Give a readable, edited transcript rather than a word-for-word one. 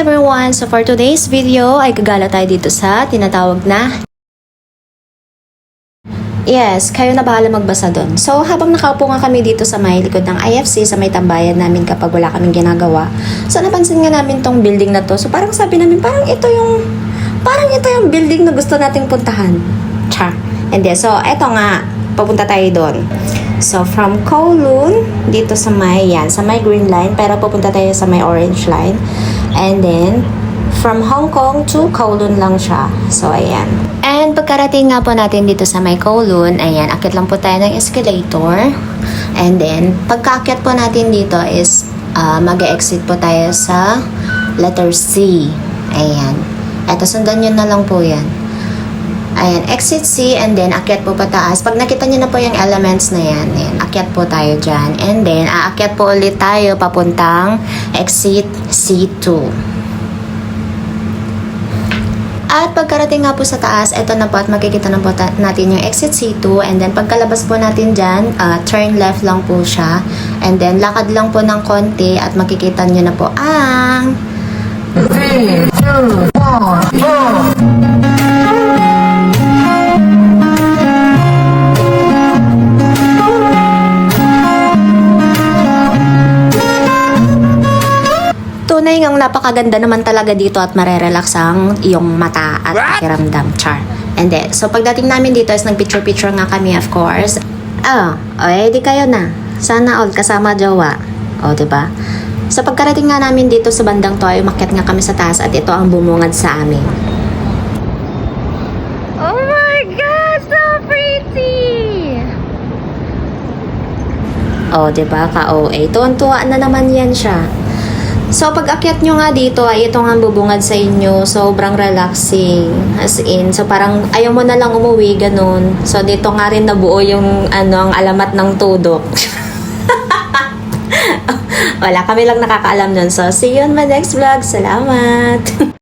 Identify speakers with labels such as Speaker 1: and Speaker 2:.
Speaker 1: everyone! So for today's video ay gagala tayo dito sa tinatawag na yes, kayo na bahala magbasa doon. So habang nakaupo nga kami dito sa may likod ng IFC, sa may tambayan namin kapag wala kaming ginagawa, so napansin nga namin tong building na to. So parang sabi namin, parang ito yung building na gusto nating puntahan. Char. And then, so eto nga, papunta tayo doon. So, from Kowloon, dito sa may green line, pero pupunta tayo sa may orange line. And then, from Hong Kong to Kowloon lang siya. So, ayan. And pagkarating nga po natin dito sa may Kowloon, ayan, akit lang po tayo ng escalator. And then, pagkaakyat po natin dito is, mag-exit po tayo sa letter C. Ayan. Eto, sundan nyo na lang po yan. Ayan, exit C, and then akyat po pataas. Pag nakita nyo na po yung elements na yan, ayan, akyat po tayo dyan. And then, aakyat po ulit tayo papuntang exit C2. At pagkarating nga po sa taas, eto na po at makikita na po natin yung exit C2. And then, pagkalabas po natin dyan, turn left lang po siya. And then, lakad lang po ng konti at makikita nyo na po ang
Speaker 2: 3, 2, 1, go!
Speaker 1: tunay ngang napakaganda naman talaga dito at marerelax ang iyong mata at pakiramdam. Char. And then, so pagdating namin dito is nagpicture-picture nga kami, of course. Di kayo na. Sana all kasama jowa. Diba? So pagkarating nga namin dito sa bandang to ay umakyat nga kami sa taas at ito ang bumungad sa amin. Oh my God! So pretty! Diba? Ka-OA. Tuwan-tuwa na naman yan siya. So, pag akyat nyo nga dito, ay ito nga bubungad sa inyo. Sobrang relaxing. As in, so parang ayaw mo na lang umuwi, ganun. So, dito nga rin nabuo yung ang alamat ng tudok. Wala, kami lang nakakaalam nun. So, see you on my next vlog. Salamat!